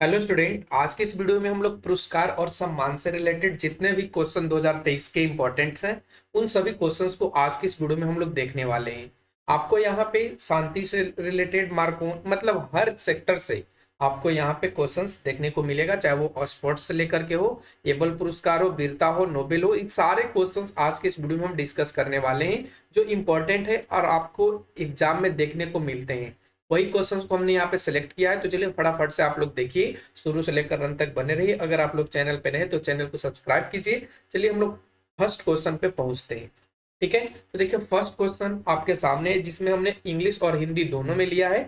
Hello student, आज के इस वीडियो में हम लोग पुरस्कार और सम्मान से रिलेटेड जितने भी क्वेश्चन 2023 के इंपॉर्टेंट हैं उन सभी क्वेश्चंस को आज के इस वीडियो में हम लोग देखने वाले हैं। आपको यहाँ पे शांति से रिलेटेड मार्कों मतलब हर सेक्टर से आपको यहाँ पे क्वेश्चंस देखने को मिलेगा, चाहे वो स्पोर्ट्स से लेकर के हो, एबल पुरस्कार हो, वीरता हो, नोबेल हो। इन सारे क्वेश्चंस आज के इस वीडियो में हम डिस्कस करने वाले हैं जो इंपॉर्टेंट है और आपको एग्जाम में देखने को मिलते हैं। वही क्वेश्चंस को हमने यहाँ पे सिलेक्ट किया है, तो चलिए फटाफट से आप लोग देखिए, शुरू से लेकर अंत तक बने रहिए। अगर आप लोग चैनल पे नए तो चैनल को सब्सक्राइब कीजिए। चलिए हम लोग फर्स्ट क्वेश्चन पे पहुंचते हैं। ठीक है, तो देखिए फर्स्ट क्वेश्चन आपके सामने है जिसमें हमने इंग्लिश और हिंदी दोनों में लिया है।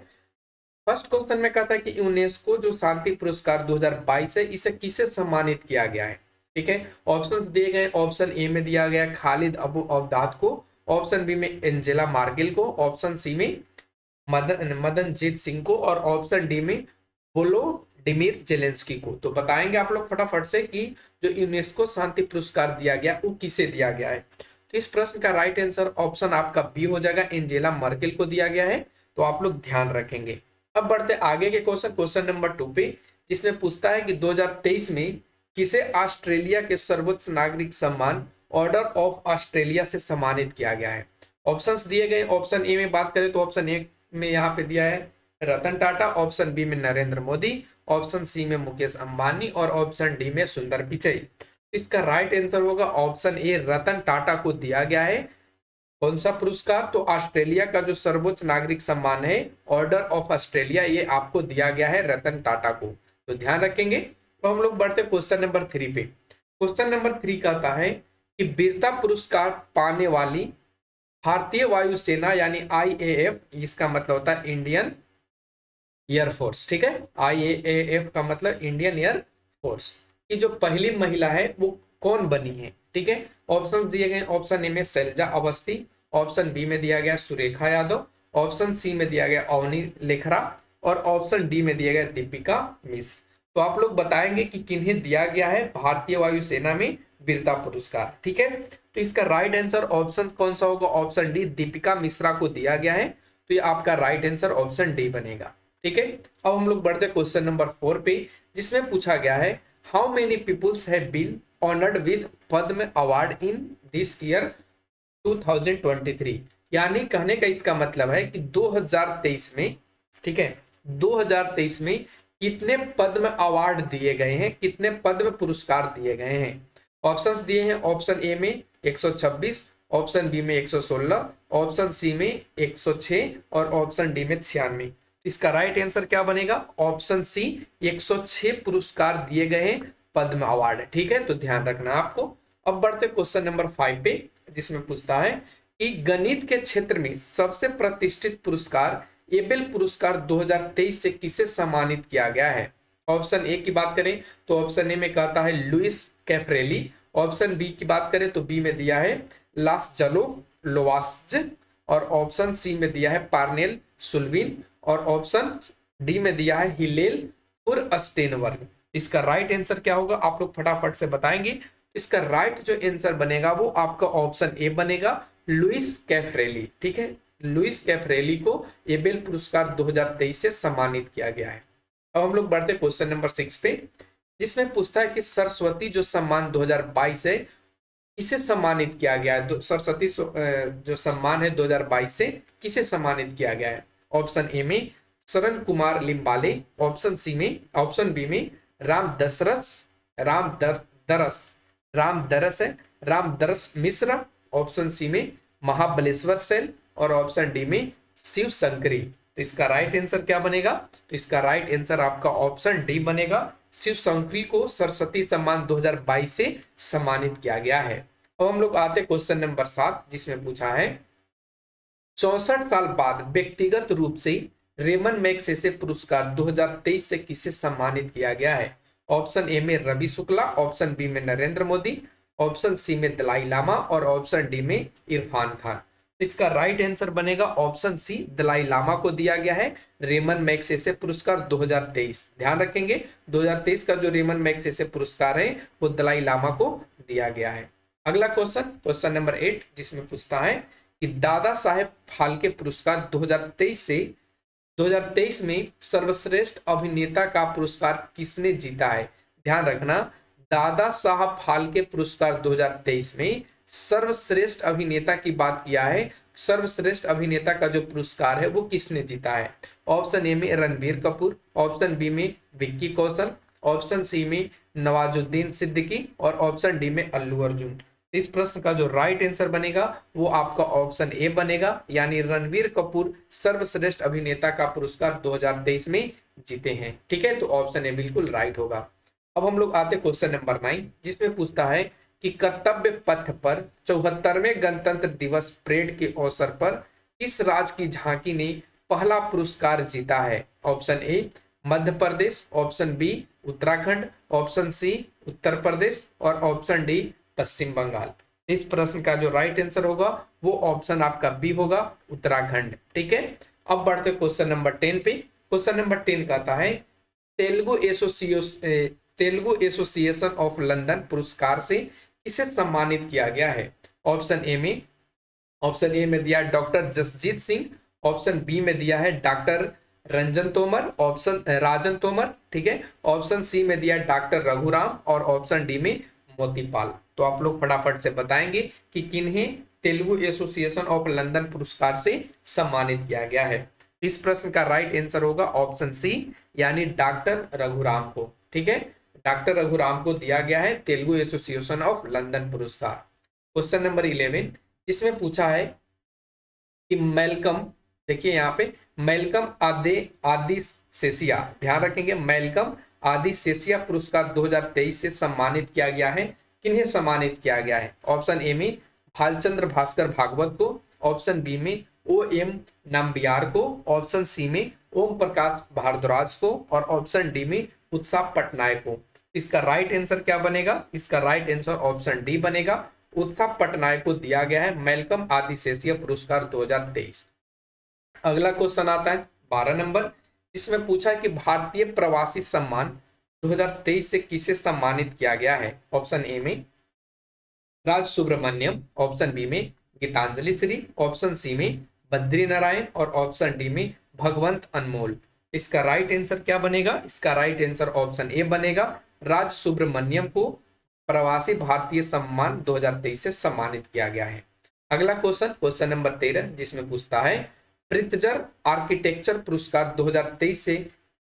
फर्स्ट क्वेश्चन में कहता है कि यूनेस्को जो शांति पुरस्कार 2022 है इसे किसे सम्मानित किया गया है। ठीक है, ऑप्शंस दिए गए। ऑप्शन ए में दिया गया खालिद अबू अवदाद को, ऑप्शन बी में एंजेला मार्केल को, ऑप्शन सी में मदनजीत सिंह को और ऑप्शन डी में वोलोडिमिर जेलेंस्की को। तो बताएंगे आप लोग फटाफट से कि जो यूनेस्को शांति पुरस्कार दिया गया वो किसे दिया गया है। तो इस प्रश्न का राइट आंसर ऑप्शन आपका बी हो जाएगा, एंजेला मर्केल को दिया गया है। तो आप लोग ध्यान रखेंगे। अब बढ़ते आगे के क्वेश्चन, क्वेश्चन नंबर 2 पे, जिसमें पूछता है कि 2023 में किसे ऑस्ट्रेलिया के सर्वोच्च नागरिक सम्मान ऑर्डर ऑफ ऑस्ट्रेलिया से सम्मानित किया गया है। ऑप्शंस दिए गए। ऑप्शन ए में बात करें तो ऑप्शन ए में यहाँ पे दिया है रतन टाटा, ऑप्शन बी में नरेंद्र मोदी, ऑप्शन सी में मुकेश अंबानी और ऑप्शन डी में सुंदर पिचई। इसका राइट आंसर होगा ऑप्शन ए, रतन टाटा को दिया गया है। कौन सा पुरस्कार? तो ऑस्ट्रेलिया का जो सर्वोच्च नागरिक सम्मान है ऑर्डर ऑफ ऑस्ट्रेलिया, ये आपको दिया गया है रतन टाटा को। तो ध्यान रखेंगे। तो हम लोग बढ़ते क्वेश्चन नंबर 3 पे। क्वेश्चन नंबर 3 कहता है कि वीरता पुरस्कार पाने वाली भारतीय वायुसेना यानी आईएएफ, इसका मतलब होता है इंडियन एयरफोर्स। ठीक है, आईएएफ का मतलब इंडियन एयर फोर्स की जो पहली महिला है वो कौन बनी है। ठीक है, ऑप्शंस दिए गए। ऑप्शन ए में शैलजा अवस्थी, ऑप्शन बी में दिया गया सुरेखा यादव, ऑप्शन सी में दिया गया अवनी लेखरा और ऑप्शन डी में दिया गया दीपिका मिश्र। तो आप लोग बताएंगे कि किन्हें दिया गया है भारतीय वायुसेना में वीरता पुरस्कार। ठीक है, तो इसका राइट आंसर ऑप्शन कौन सा होगा? ऑप्शन डी, दीपिका मिश्रा को दिया गया है। तो ये आपका राइट आंसर ऑप्शन डी बनेगा। ठीक है, अब हम लोग बढ़ते क्वेश्चन नंबर 4 पे, जिसमें पूछा गया है how many peoples have been honoured with Padma award in this year 2023। यानी कहने का इसका मतलब है कि 2023 में, ठीक है, 2023 में कितने पद्म अवार्ड दिए गए हैं, कितने पद्म पुरस्कार दिए गए हैं। ऑप्शंस दिए हैं। ऑप्शन ए में 126, ऑप्शन बी में 116, ऑप्शन सी में 106 और ऑप्शन डी में 96। इसका राइट आंसर क्या बनेगा? ऑप्शन सी, 106 पुरस्कार दिए गए हैं पद्म अवार्ड। ठीक है, तो ध्यान रखना आपको। अब बढ़ते क्वेश्चन नंबर 5 पे, जिसमें पूछता है कि गणित के क्षेत्र में सबसे प्रतिष्ठित पुरस्कार एबेल पुरस्कार 2023 से किसे सम्मानित किया गया है। ऑप्शन ए की बात करें तो ऑप्शन ए में कहता है लुइस कैफ्रेली, ऑप्शन बी की बात करें तो बी में दिया है लासजलो लोवास्ज और ऑप्शन सी में दिया है पार्नेल सुल्विन और ऑप्शन डी में दिया है हिलेल पुर अस्टेनवर्ग। इसका राइट आंसर क्या होगा आप लोग फटाफट से बताएंगे। इसका राइट जो आंसर बनेगा वो आपका ऑप्शन ए बनेगा, लुइस कैफ्रेली। ठीक है, लुइस कैफ्रेली को एबेल पुरस्कार 2023 से सम्मानित किया गया है। अब हम लोग बढ़ते क्वेश्चन नंबर 6 पे, जिसमें पूछता है कि सरस्वती जो सम्मान 2022 है किसे सम्मानित किया गया है। सरस्वती जो सम्मान है 2022 से किसे सम्मानित किया गया है। ऑप्शन ए में शरण कुमार लिम्बाले, ऑप्शन सी में, ऑप्शन बी में राम दशरथ राम दर, दरस राम दरस है राम दरस मिश्रा, ऑप्शन सी में महाबलेश्वर सेन और ऑप्शन डी में शिव शंकरी। तो इसका राइट आंसर क्या बनेगा? तो इसका राइट आंसर आपका ऑप्शन डी बनेगा, शिव शंकरी को सरस्वती सम्मान 2022 से सम्मानित किया गया है। अब हम लोग आते क्वेश्चन नंबर 7, जिसमें पूछा है 64 साल बाद व्यक्तिगत रूप से रेमन मैग्सेसे पुरस्कार 2023 से किसे सम्मानित किया गया है। ऑप्शन ए में रवि शुक्ला, ऑप्शन बी में नरेंद्र मोदी, ऑप्शन सी में दलाई लामा और ऑप्शन डी में इरफान खान। इसका राइट आंसर बनेगा ऑप्शन सी, दलाई लामा को दिया गया है रेमन मैग्सेसे पुरस्कार 2023। ध्यान रखेंगे 2023 का जो रेमन मैग्सेसे पुरस्कार है वो दलाई लामा को दिया गया है। अगला क्वेश्चन, क्वेश्चन नंबर 8, जिसमें पूछता है कि दादा साहेब फाल्के पुरस्कार 2023 से 2023 में सर्वश्रेष्ठ अभिनेता का पुरस्कार किसने जीता है? ध्यान रखना, दादा साहब फाल्के पुरस्कार 2023 में सर्वश्रेष्ठ अभिनेता की बात किया है। सर्वश्रेष्ठ अभिनेता का जो पुरस्कार है वो किसने जीता है? ऑप्शन ए में रणबीर कपूर, ऑप्शन बी में विक्की कौशल, ऑप्शन सी में नवाजुद्दीन सिद्दीकी और ऑप्शन डी में अल्लू अर्जुन। इस प्रश्न का जो राइट आंसर बनेगा वो आपका ऑप्शन ए बनेगा, यानी रणबीर कपूर सर्वश्रेष्ठ अभिनेता का पुरस्कार 2023 में जीते हैं। ठीक है, तो ऑप्शन ए बिल्कुल राइट होगा। अब हम लोग आते क्वेश्चन नंबर 9, जिसमें पूछता है कि कर्तव्य पथ पर 74वें गणतंत्र दिवस परेड के अवसर पर किस राज्य की झांकी ने पहला पुरस्कार जीता है? Option A Madhya Pradesh, option B Uttarakhand, option C Uttar Pradesh और ऑप्शन डी पश्चिम बंगाल। इस प्रश्न का जो राइट आंसर होगा वो ऑप्शन आपका बी होगा, उत्तराखंड। ठीक है, अब बढ़ते क्वेश्चन नंबर 10 पे। क्वेश्चन नंबर 10 कहता है तेलुगु एसोसिएशन ऑफ लंदन पुरस्कार से किसे सम्मानित किया गया है? ऑप्शन ए में दिया doctor Jasjeet Singh, option B में दिया है डॉक्टर रंजन तोमर, ऑप्शन राजन तोमर। ठीक है, ऑप्शन सी में दिया डॉक्टर रघुराम और ऑप्शन डी में मोतीपाल। तो आप लोग फटाफट से बताएंगे कि किन्हें तेलुगु एसोसिएशन ऑफ लंदन पुरस्कार से सम्मानित किया गया है। इस प्रश्न का राइट आंसर होगा ऑप्शन सी, यानी डॉक्टर रघुराम को। ठीक है, डॉक्टर रघुराम को दिया गया है तेलुगु एसोसिएशन ऑफ लंदन पुरस्कार। क्वेश्चन नंबर 11, जिसमें पूछा है कि मेलकम, देखिए यहाँ पे मेलकम आदि सेसिया, ध्यान रखेंगे, मेलकम आदि सेसिया पुरस्कार 2023 से सम्मानित किया गया है। किन्हें सम्मानित किया गया है? ऑप्शन ए में भालचंद्र भास्कर भागवत को, ऑप्शन बी में ओ एम नम्बियार को, ऑप्शन सी में ओम प्रकाश भारद्वाज को और ऑप्शन डी में उत्साह पटनायक को। इसका राइट आंसर क्या बनेगा? इसका राइट आंसर ऑप्शन डी बनेगा, उत्साह पटनायक को दिया गया है मेलकम आदि सेसिया पुरस्कार 2023। अगला क्वेश्चन आता है 12 नंबर, जिसमें पूछा है कि भारतीय प्रवासी सम्मान 2023 से किसे सम्मानित किया गया है? ऑप्शन ए में राज सुब्रमण्यम, ऑप्शन बी में गीतांजलि श्री, ऑप्शन सी में बद्री नारायण और ऑप्शन डी में भगवंत अनमोल। इसका राइट आंसर क्या बनेगा? इसका राइट आंसर ऑप्शन ए बनेगा, राज सुब्रमण्यम को प्रवासी भारतीय सम्मान 2023 से सम्मानित किया गया है। अगला क्वेश्चन, क्वेश्चन नंबर 13, जिसमें पूछता है प्रित्जर आर्किटेक्चर पुरस्कार 2023 से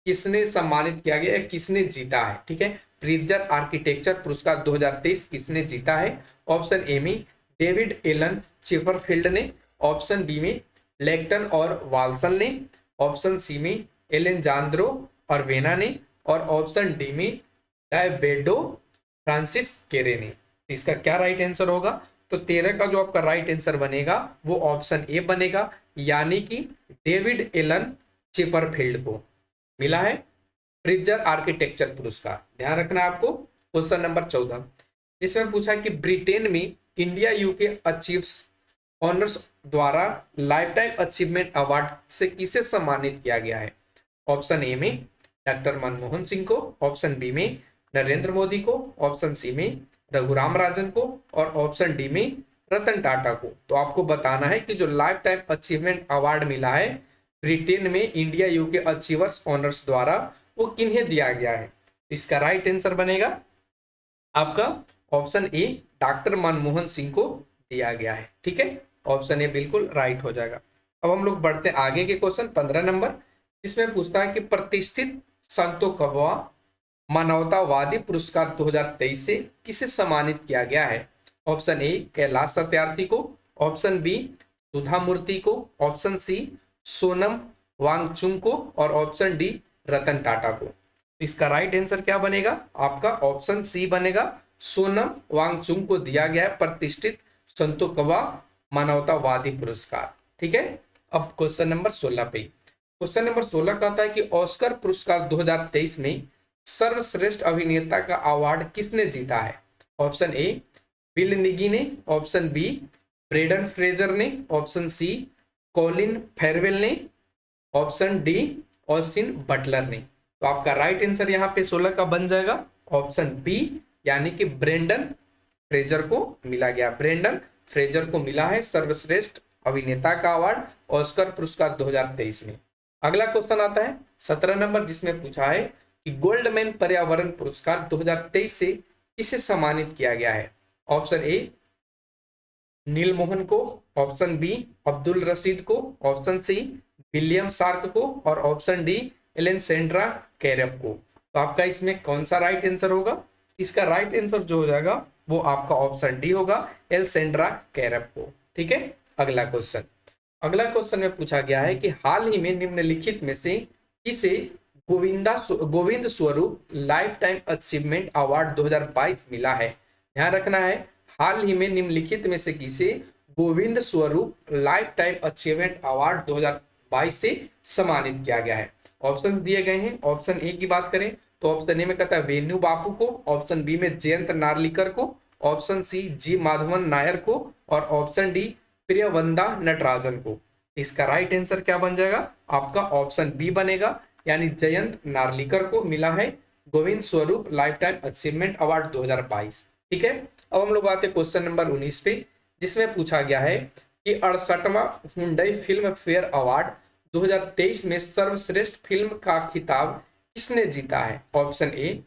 किसने सम्मानित किया गया है, किसने जीता है? ठीक है, प्रित्जर आर्किटेक्चर पुरस्कार 2023 किसने जीता है? ऑप्शन ए में डेविड एलन चिपरफील्ड ने, ऑप्शन बी में लेक्टन और वाल्सन ने, ऑप्शन सी में एलेजांद्रो अरवेना ने और ऑप्शन डी में डायबेडो फ्रांसिस केरे ने। इसका क्या राइट आंसर होगा? तो 13 का जो आपका राइट आंसर बनेगा वो ऑप्शन ए बनेगा, यानी कि डेविड एलन चिपरफील्ड को मिला है प्रित्जर आर्किटेक्चर पुरस्कार। ध्यान रखना आपको। क्वेश्चन नंबर 14, जिसमें पूछा कि ब्रिटेन में इंडिया यूके अचीव्स ऑनर्स द्वारा लाइफ टाइम अचीवमेंट अवार्ड से किसे सम्मानित किया गया है? ऑप्शन ए में डॉक्टर मनमोहन सिंह को, ऑप्शन बी में नरेंद्र मोदी को, ऑप्शन सी में रघुराम राजन को और ऑप्शन डी में रतन टाटा को। तो आपको बताना है कि जो लाइफ टाइम अचीवमेंट अवार्ड मिला है ब्रिटेन में इंडिया यूके अचीवर्स ऑनर्स द्वारा, वो किन्हें दिया गया है? इसका राइट आंसर बनेगा आपका option A, doctor Manmohan Singh को दिया गया है। ठीक है, ऑप्शन ए बिल्कुल राइट हो जाएगा। अब हम लोग बढ़ते आगे के क्वेश्चन 15 नंबर, जिसमें पूछता है कि प्रतिष्ठित संतो कव्वा मानवतावादी पुरस्कार 2023 से किसे सम्मानित किया गया है? ऑप्शन ए कैलाश सत्यार्थी को, ऑप्शन बी सुधा मूर्ति को, ऑप्शन सी सोनम वांगचुक को और ऑप्शन डी रतन टाटा को। इसका राइट आंसर क्या बनेगा? आपका ऑप्शन सी बनेगा, सोनम वांगचुक को दिया गया है प्रतिष्ठित संतो कव्वा मानवतावादी पुरस्कार। ठीक है, अब क्वेश्चन नंबर 16 पे। क्वेश्चन नंबर 16 कहता है कि ऑस्कर पुरस्कार 2023 में सर्वश्रेष्ठ अभिनेता का अवार्ड किसने जीता है? ऑप्शन ए बिल निगी ने, ऑप्शन बी ब्रेडन फ्रेजर ने, ऑप्शन सी कॉलिन फेरवेल ने, ऑप्शन डी ऑस्टिन बटलर ने। तो आपका राइट आंसर यहाँ पे 16 का बन जाएगा ऑप्शन बी, यानी कि ब्रेंडन फ्रेजर को मिला गया। ब्रेंडन फ्रेजर को मिला है सर्वश्रेष्ठ अभिनेता का अवार्ड ऑस्कर पुरस्कार 2023 में। अगला क्वेश्चन आता है 17 नंबर, जिसमें पूछा है कि गोल्डमैन पर्यावरण पुरस्कार 2023 से किसे सम्मानित किया गया है। ऑप्शन ए नीलमोहन को, ऑप्शन बी अब्दुल रशीद को, ऑप्शन सी विलियम सार्क को और ऑप्शन डी एलेक्सेंड्रा कैरब को। तो आपका इसमें कौन सा राइट आंसर होगा? इसका राइट आंसर जो हो जाएगा वो आपका ऑप्शन डी होगा, एलेक्सेंड्रा कैरब को। ठीक है, अगला क्वेश्चन। अगला क्वेश्चन में पूछा गया है कि हाल ही में निम्नलिखित में से किसे Govind Swarup life time achievement award 2022 मिला है। ध्यान रखना है, हाल ही में निम्नलिखित में से किसे Govind Swarup life time achievement award 2022 से सम्मानित किया गया है। ऑप्शंस दिए गए हैं। ऑप्शन ए की बात करें तो ऑप्शन ए में कहता है वेन्यू बापू को, ऑप्शन बी में जयंत नार्लिकर को, ऑप्शन सी जी माधवन नायर को और ऑप्शन डी प्रियवंदा नटराजन को। इसका राइट आंसर क्या बन जाएगा? आपका ऑप्शन बी बनेगा, यानी जयंत नार्लिकर को मिला है Govind Swarup life time achievement award 2022। ठीक है, अब हम लोग आते हैं क्वेश्चन नंबर 19 पे, जिसमें पूछा गया है कि 68वां हुंडई फिल्म फेयर अवार्ड 2023 में सर्वश्रेष्ठ फिल्म का खिताब किसने जीता है। ऑप्शन ए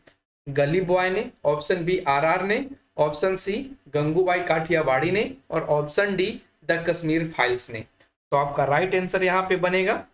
गली बॉय ने, ऑप्शन बी आरआर ने, ऑप्शन सी गंगूबाई काठियावाड़ी ने और option D the Kashmir files ने। तो आपका राइट आंसर यहाँ पे बनेगा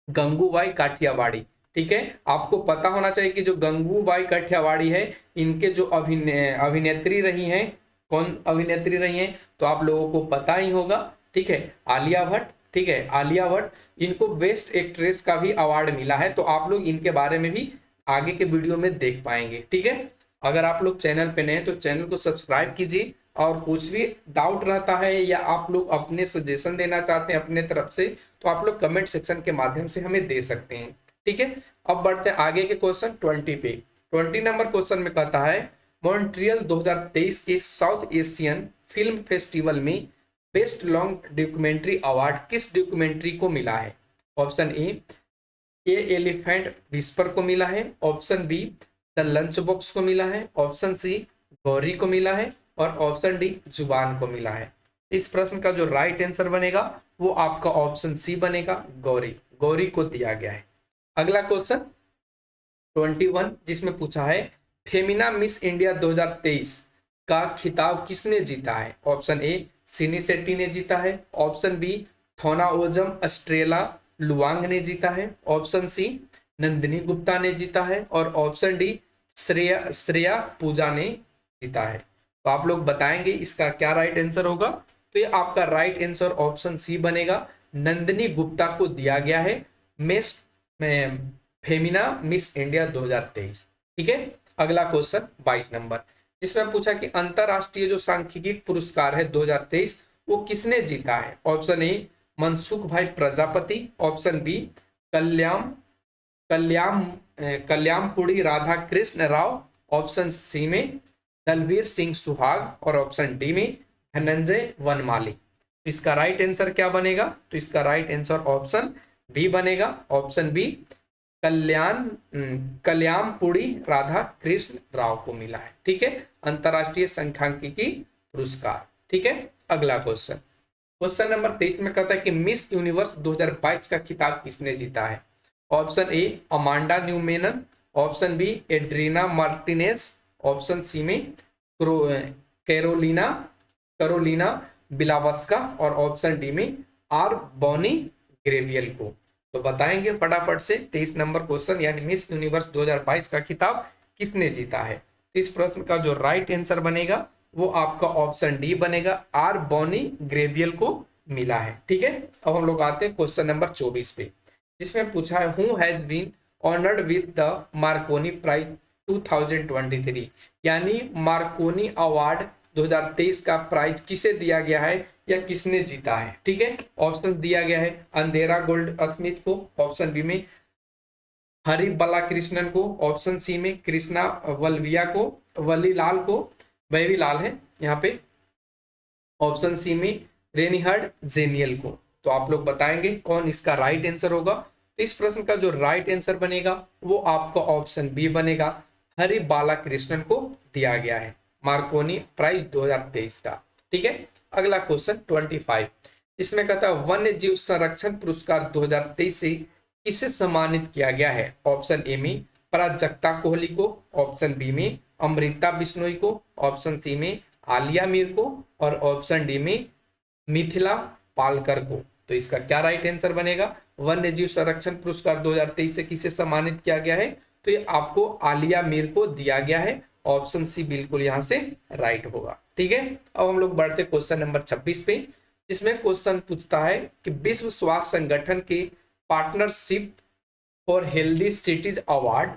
गंगूबाई काठियावाड़ी। ठीक है, आपको पता होना चाहिए कि जो गंगूबाई काठियावाड़ी है, इनके जो अभिनेत्री रही हैं, कौन अभिनेत्री रही हैं, तो आप लोगों को पता ही होगा। ठीक है, आलिया भट्ट। ठीक है, आलिया भट्ट, इनको बेस्ट एक्ट्रेस का भी अवार्ड मिला है। तो आप लोग इनके बारे में भी आगे के वीडियो में देख पाएंगे। ठीक है, अगर आप लोग चैनल पे नए हैं तो चैनल को सब्सक्राइब कीजिए, और कुछ भी डाउट रहता है या आप लोग अपने सजेशन देना चाहते हैं अपने तरफ से, तो आप लोग कमेंट सेक्शन के माध्यम से हमें दे सकते हैं। ठीक है, अब बढ़ते हैं आगे के क्वेश्चन 20 पे। 20 नंबर क्वेश्चन में कहता है मॉन्ट्रियल 2023 के साउथ एशियन फिल्म फेस्टिवल में बेस्ट लॉन्ग डॉक्यूमेंट्री अवार्ड किस डॉक्यूमेंट्री को मिला है। ऑप्शन ए एलिफेंट विस्पर को मिला है, option be the lunch box को मिला है, ऑप्शन सी गौरी को मिला है और ऑप्शन डी जुबान को मिला है। इस प्रश्न का जो राइट आंसर बनेगा वो आपका ऑप्शन सी बनेगा, गौरी। गौरी को दिया गया है। अगला क्वेश्चन 21, जिसमें पूछा है फेमिना मिस इंडिया 2023 का खिताब किसने जीता है। ऑप्शन ए सिनी शेट्टी ने जीता है, ऑप्शन बी थोनाओजम अस्ट्रेला लुवांग ने जीता है, ऑप्शन सी नंदिनी गुप्ता ने जीता है और ऑप्शन डी श्रेया पूजा ने जीता है। तो आप लोग बताएंगे इसका क्या राइट आंसर होगा। तो ये आपका राइट आंसर ऑप्शन सी बनेगा, नंदिनी गुप्ता को दिया गया है मिस फेमिना मिस इंडिया 2023। ठीक है, अगला क्वेश्चन 22 नंबर, जिसमें पूछा कि अंतरराष्ट्रीय जो सांख्यिकी पुरस्कार है 2023 वो किसने जीता है। Option A Mansukh bhai Prajapati, option B Kalyampudi Radha Krishna Rao, option C में दलवीर सिंह सुहाग और ऑप्शन डी में धनंजय वनमाली। इसका राइट आंसर क्या बनेगा? तो इसका राइट आंसर ऑप्शन बी बनेगा, ऑप्शन बी कल्यामपुरी राधा कृष्ण राव को मिला है। ठीक है, अंतरराष्ट्रीय सांख्यिकी पुरस्कार। ठीक है, अगला क्वेश्चन, क्वेश्चन नंबर 23 में कहता है कि मिस यूनिवर्स 2022 का खिताब किसने जीता है। Option A Amanda Neumann, option B Andreina Martinez, option C में कैरोलिना बिलावस्का और ऑप्शन डी में आर बॉनी ग्रेवियल को। तो बताएंगे फटाफट से 23 नंबर क्वेश्चन, यानी मिस यूनिवर्स 2022 का खिताब किसने जीता है। तो इस प्रश्न का जो राइट आंसर बनेगा वो आपका ऑप्शन डी बनेगा, आर बॉनी ग्रेवियल को मिला है। ठीक है, अब हम लोग आते हैं क्वेश्चन नंबर 24 पे, जिसमें पूछा है who has been honoured with the Marconi prize 2023, यानी मार्कोनी अवार्ड 2023 का प्राइज किसे दिया गया है या किसने जीता है। ठीक है, ऑप्शंस दिया गया है अंधेरा गोल्ड स्मिथ को, ऑप्शन बी में हरि बालाकृष्णन को, ऑप्शन सी में कृष्णा वल्विया को, वलीलाल को, वैवी लाल है यहाँ पे, ऑप्शन सी में रेनिहर्ड जेनियल को। तो आप लोग बताएंगे कौन इसका राइट आंसर होगा। तो इस प्रश्न का जो राइट आंसर बनेगा वो आपका ऑप्शन बी बनेगा, हरि बालाकृष्णन को दिया गया है मार्कोनी प्राइज 2023 का। ठीक है, अगला क्वेश्चन 25, इसमें कहता है वन्य जीव संरक्षण पुरस्कार 2023 से किसे सम्मानित किया गया है? ऑप्शन ए में प्राजक्ता कोहली को, ऑप्शन बी में अमृता बिश्नोई को, ऑप्शन सी में आलिया मीर को और ऑप्शन डी में मिथिला पालकर को। तो इसका क्या राइट आंसर बनेगा? वन्य जीव संरक्षण पुरस्कार 2023 से किसे सम्मानित किया गया है? तो ये आपको आलिया मीर को दिया गया है। ऑप्शन सी बिल्कुल यहां से राइट होगा। ठीक है, अब हम लोग बढ़ते क्वेश्चन नंबर 26 पे, जिसमें क्वेश्चन पूछता है कि विश्व स्वास्थ्य संगठन के partnership for healthy cities award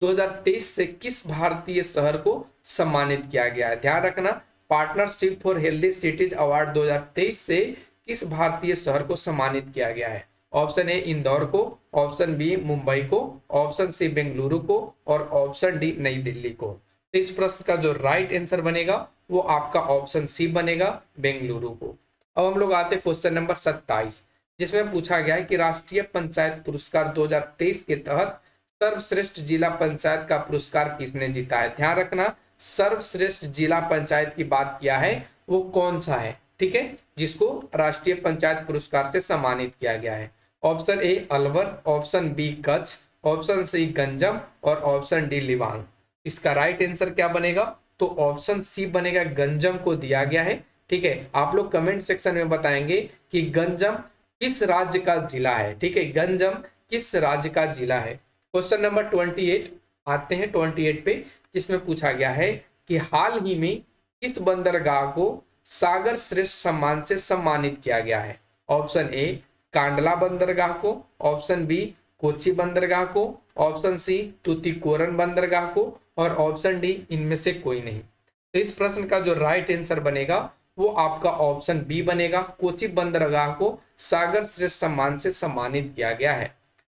2023 से किस भारतीय शहर को सम्मानित किया गया है? ध्यान रखना, partnership for healthy cities award 2023 से किस भारतीय शहर को सम्मानित किया गया है? ऑप्शन ए इंदौर को, ऑप्शन बी मुंबई को, ऑप्शन सी बेंगलुरु को और ऑप्शन डी नई दिल्ली को। तो इस प्रश्न का जो राइट आंसर बनेगा वो आपका ऑप्शन सी बनेगा, बेंगलुरु को। अब हम लोग आते हैं क्वेश्चन नंबर 27, जिसमें पूछा गया है कि राष्ट्रीय पंचायत पुरस्कार 2023 के तहत सर्वश्रेष्ठ जिला पंचायत का पुरस्कार किसने जीता है? ध्यान रखना, सर्वश्रेष्ठ जिला पंचायत की बात किया है, वो कौन सा है? ठीक है, जिसको राष्ट्रीय पंचायत पुरस्कार से सम्मानित किया गया है। Option A Alwar, option B Kutch, option C Ganjam और ऑप्शन डी लिवांग। इसका राइट आंसर क्या बनेगा? तो ऑप्शन सी बनेगा, गंजम को दिया गया है। ठीक है, आप लोग कमेंट सेक्शन में बताएंगे कि गंजम किस राज्य का जिला है। ठीक है, गंजम किस राज्य का जिला है। क्वेश्चन नंबर 28 आते हैं 28 पे, जिसमें पूछा गया है कि हाल ही में किस बंदरगाह को सागर श्रेष्ठ सम्मान से सम्मानित किया गया है? ऑप्शन ए कांडला बंदरगाह को, ऑप्शन बी कोची बंदरगाह को, ऑप्शन सी तूतीकोरन बंदरगाह को और ऑप्शन डी इनमें से कोई नहीं। तो इस प्रश्न का जो राइट आंसर बनेगा वो आपका ऑप्शन बी बनेगा, कोची बंदरगाह को सागर श्रेष्ठ सम्मान से सम्मानित किया गया है।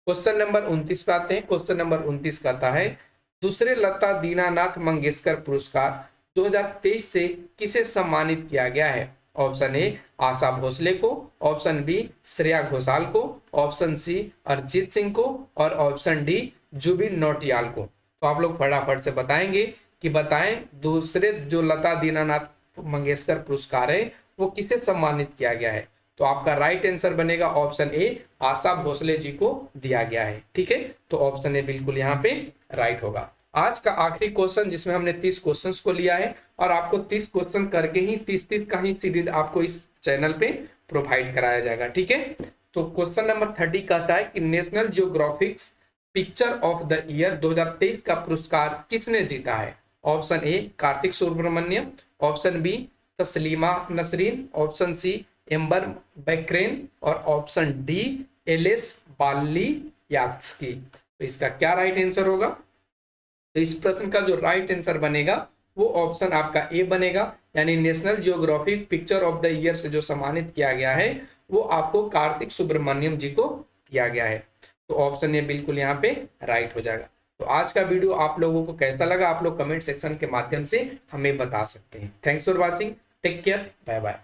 क्वेश्चन नंबर 29 पे आते हैं। क्वेश्चन नंबर 29 कहता है दूसरे लता दीनानाथ मंगेशकर पुरस्कार 2023 से किसे सम्मानित किया गया है? ऑप्शन ए आशा भोसले को, ऑप्शन बी श्रेया घोषाल को, ऑप्शन सी अरिजीत सिंह को और ऑप्शन डी जुबिन नौटियाल को। तो आप लोग फटाफट से बताएंगे कि बताएं दूसरे जो लता दीनानाथ मंगेशकर पुरस्कार है वो किसे सम्मानित किया गया है? तो आपका राइट आंसर बनेगा ऑप्शन ए, आशा भोसले जी को दिया गया है। ठीक है, तो ऑप्शन ए बिल्कुल यहाँ पे राइट होगा। आज का आखिरी क्वेश्चन, जिसमें हमने 30 क्वेश्चंस को लिया है और आपको 30 क्वेश्चन करके ही 30 का ही सीरीज आपको इस चैनल पे प्रोवाइड कराया जाएगा। ठीक है, तो क्वेश्चन नंबर 30 कहता है कि National Geographics picture of the year 2023 का पुरस्कार किसने जीता है? Option A Kartik Subramaniam, option B Taslima Nasrin, option C Amber Bracken और ऑप्शन डी एलिस बालियात्स्की। तो इसका क्या राइट आंसर होगा? तो इस प्रश्न का जो राइट आंसर बनेगा वो ऑप्शन आपका ए बनेगा, यानी national geographic picture of the year से जो सम्मानित किया गया है वो आपको कार्तिक सुब्रमण्यम जी को किया गया है। तो ऑप्शन ए बिल्कुल यहाँ पे राइट हो जाएगा। तो आज का वीडियो आप लोगों को कैसा लगा आप लोग कमेंट सेक्शन के माध्यम से हमें बता सकते हैं। Thanks for watching, take care, bye bye.